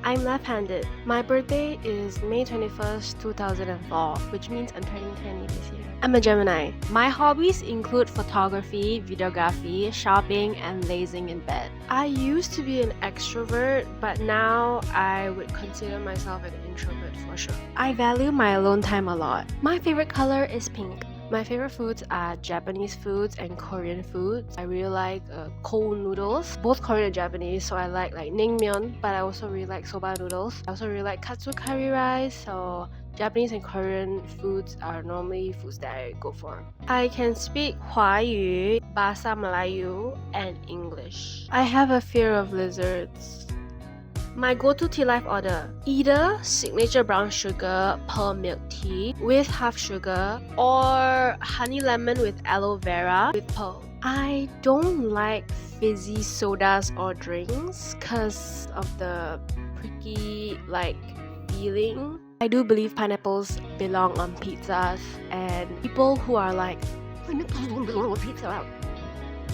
I'm left-handed. My birthday is May 21st, 2004, which means I'm turning 20 this year. I'm a Gemini. My hobbies include photography, videography, shopping, and lazing in bed. I used to be an extrovert, but now I would consider myself an introvert for sure. I value my alone time a lot. My favorite color is pink. My favorite foods are Japanese foods and Korean foods. I really like cold noodles, both Korean and Japanese. So I like naengmyeon, but I also really like soba noodles. I also really like katsu curry rice. So Japanese and Korean foods are normally foods that I go for. I can speak Hwayu, Bahasa Melayu, and English. I have a fear of lizards. My go-to tea life order, either signature brown sugar pearl milk tea with half sugar or honey lemon with aloe vera with pearl. I don't like fizzy sodas or drinks because of the pricky feeling. I do believe pineapples belong on pizzas, and people who are like, pineapples don't belong on pizza.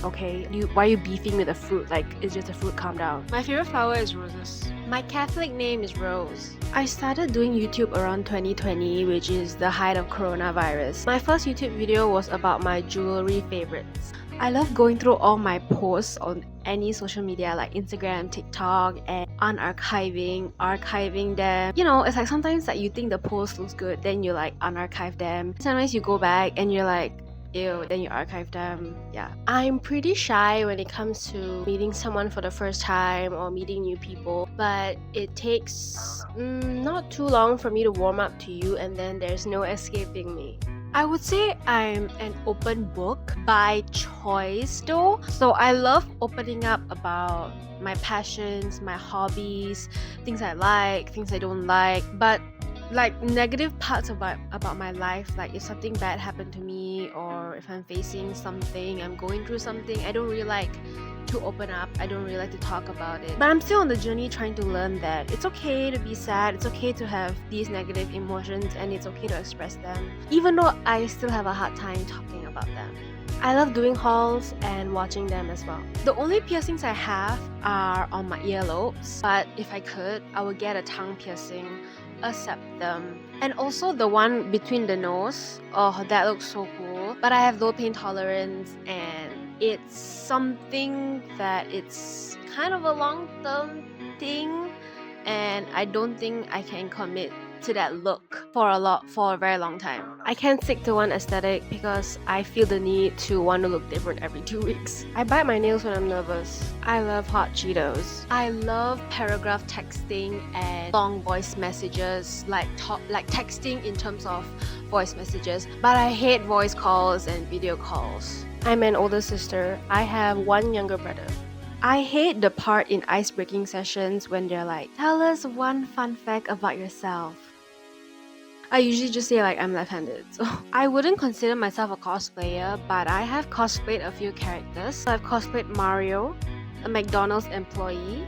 Okay, why are you beefing with a fruit? Like, it's just a fruit, calm down. My favorite flower is roses. My Catholic name is Rose. I started doing YouTube around 2020, which is the height of coronavirus. My first YouTube video was about my jewelry favorites. I love going through all my posts on any social media like Instagram, TikTok, and archiving them. You know, it's like sometimes like you think the post looks good, then you like unarchive them. Sometimes you go back and you're like, ew, then you archive them. Yeah. I'm pretty shy when it comes to meeting someone for the first time or meeting new people, but it takes not too long for me to warm up to you, and then there's no escaping me. I would say I'm an open book by choice though. So I love opening up about my passions, my hobbies, things I like, things I don't like, but like negative parts about my life, like if something bad happened to me or if I'm facing something, I'm going through something, I don't really like to open up. I don't really like to talk about it. But I'm still on the journey trying to learn that it's okay to be sad, it's okay to have these negative emotions, and it's okay to express them, even though I still have a hard time talking about them. I love doing hauls and watching them as well. The only piercings I have are on my earlobes, but if I could, I would get a tongue piercing, a septum, and also the one between the nose. Oh, that looks so cool. But I have low pain tolerance, and it's something that it's kind of a long-term thing, and I don't think I can commit to that look for a very long time. I can't stick to one aesthetic because I feel the need to want to look different every 2 weeks. I bite my nails when I'm nervous. I love hot Cheetos. I love paragraph texting and long voice messages, like texting in terms of voice messages, but I hate voice calls and video calls. I'm an older sister. I have one younger brother. I hate the part in ice-breaking sessions when they're like, tell us one fun fact about yourself. I usually just say like I'm left-handed, so I wouldn't consider myself a cosplayer, but I have cosplayed a few characters. So I've cosplayed Mario, a McDonald's employee,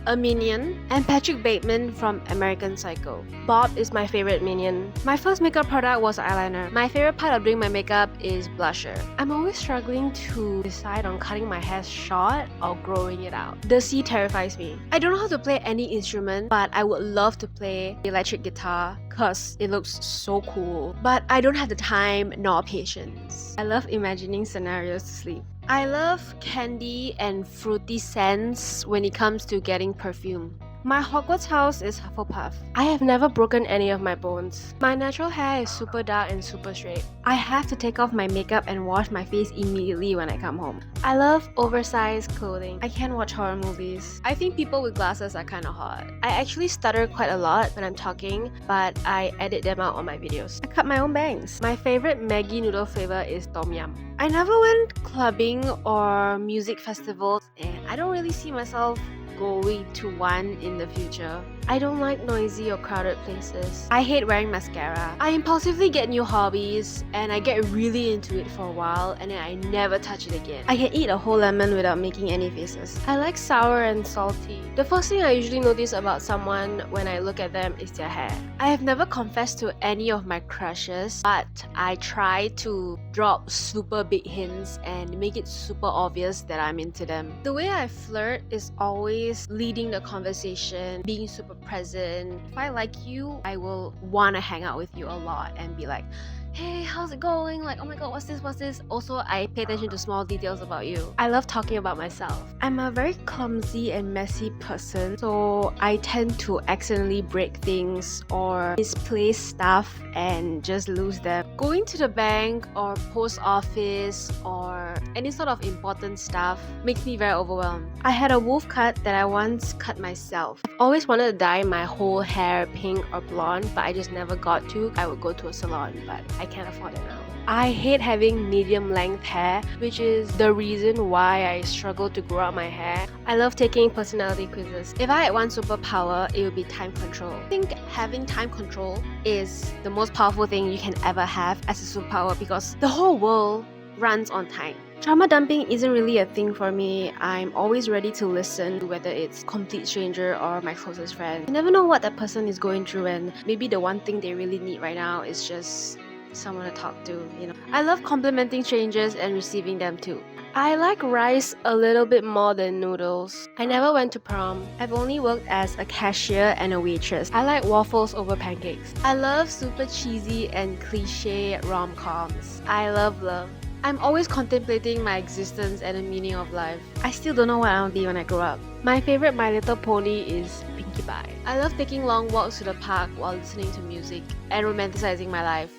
a Minion, and Patrick Bateman from American Psycho. Bob is my favorite Minion. My first makeup product was eyeliner. My favorite part of doing my makeup is blusher. I'm always struggling to decide on cutting my hair short or growing it out. The sea terrifies me. I don't know how to play any instrument, but I would love to play electric guitar cause it looks so cool. But I don't have the time nor patience. I love imagining scenarios to sleep. I love candy and fruity scents when it comes to getting perfume. My Hogwarts house is Hufflepuff. I have never broken any of my bones. My natural hair is super dark and super straight. I have to take off my makeup and wash my face immediately when I come home. I love oversized clothing. I can't watch horror movies. I think people with glasses are kinda hot. I actually stutter quite a lot when I'm talking, but I edit them out on my videos. I cut my own bangs. My favorite Maggi noodle flavor is Tom Yum. I never went clubbing or music festivals, and I don't really see myself going to one in the future. I don't like noisy or crowded places. I hate wearing mascara. I impulsively get new hobbies and I get really into it for a while and then I never touch it again. I can eat a whole lemon without making any faces. I like sour and salty. The first thing I usually notice about someone when I look at them is their hair. I have never confessed to any of my crushes, but I try to drop super big hints and make it super obvious that I'm into them. The way I flirt is always leading the conversation, being super present. If I like you, I will want to hang out with you a lot and be like, hey, how's it going? Like, oh my god, what's this? What's this? Also, I pay attention to small details about you. I love talking about myself. I'm a very clumsy and messy person, so I tend to accidentally break things or misplace stuff and just lose them. Going to the bank or post office or any sort of important stuff makes me very overwhelmed. I had a wolf cut that I once cut myself. I've always wanted to dye my whole hair pink or blonde, but I just never got to. I would go to a salon, but I can't afford it now. I hate having medium length hair, which is the reason why I struggle to grow out my hair. I love taking personality quizzes. If I had one superpower, it would be time control. I think having time control is the most powerful thing you can ever have as a superpower because the whole world runs on time. Trauma dumping isn't really a thing for me. I'm always ready to listen, whether it's complete stranger or my closest friend. You never know what that person is going through, and maybe the one thing they really need right now is just someone to talk to, you know. I love complimenting strangers and receiving them too. I like rice a little bit more than noodles. I never went to prom. I've only worked as a cashier and a waitress. I like waffles over pancakes. I love super cheesy and cliche rom-coms. I love love. I'm always contemplating my existence and the meaning of life. I still don't know what I want to be when I grow up. My favorite My Little Pony is Pinkie Pie. I love taking long walks to the park while listening to music and romanticizing my life.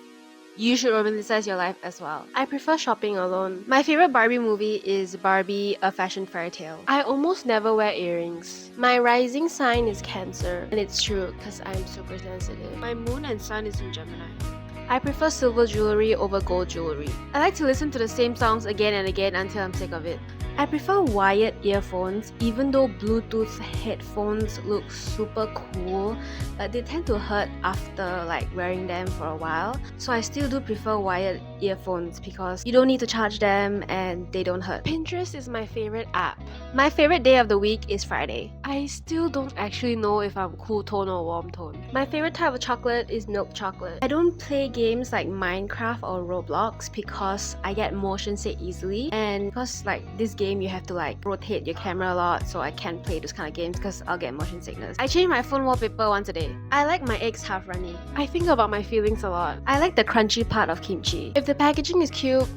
You should romanticize your life as well. I prefer shopping alone. My favorite Barbie movie is Barbie: A Fashion Fairy Tale. I almost never wear earrings. My rising sign is Cancer, and it's true because I'm super sensitive. My moon and sun is in Gemini. I prefer silver jewelry over gold jewelry. I like to listen to the same songs again and again until I'm sick of it. I prefer wired earphones, even though Bluetooth headphones look super cool, but they tend to hurt after wearing them for a while. So I still do prefer wired earphones because you don't need to charge them and they don't hurt. Pinterest is my favorite app. My favorite day of the week is Friday. I still don't actually know if I'm cool tone or warm tone. My favorite type of chocolate is milk chocolate. I don't play games like Minecraft or Roblox because I get motion sick easily, and because this game you have to rotate your camera a lot, so I can't play those kind of games because I'll get motion sickness. I change my phone wallpaper once a day. I like my eggs half runny. I think about my feelings a lot. I like the crunchy part of kimchi. If the packaging is cute,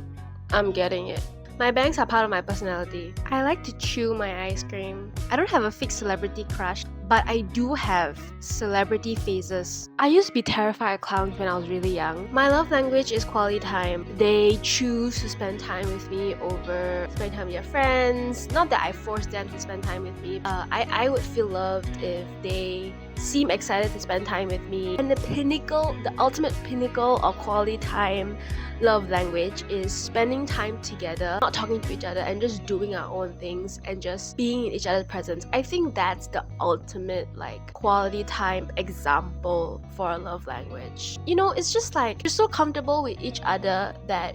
I'm getting it. My bangs are part of my personality. I like to chew my ice cream. I don't have a fixed celebrity crush, but I do have celebrity phases. I used to be terrified of clowns when I was really young. My love language is quality time. They choose to spend time with me over spend time with their friends. Not that I force them to spend time with me. I would feel loved if they seem excited to spend time with me. And the ultimate pinnacle of quality time love language is spending time together, not talking to each other and just doing our own things and just being in each other's presence. I think that's the ultimate quality time example for a love language. You know, it's just you're so comfortable with each other that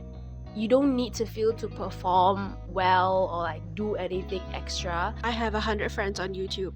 you don't need to feel to perform well or do anything extra. I have 100 friends on YouTube.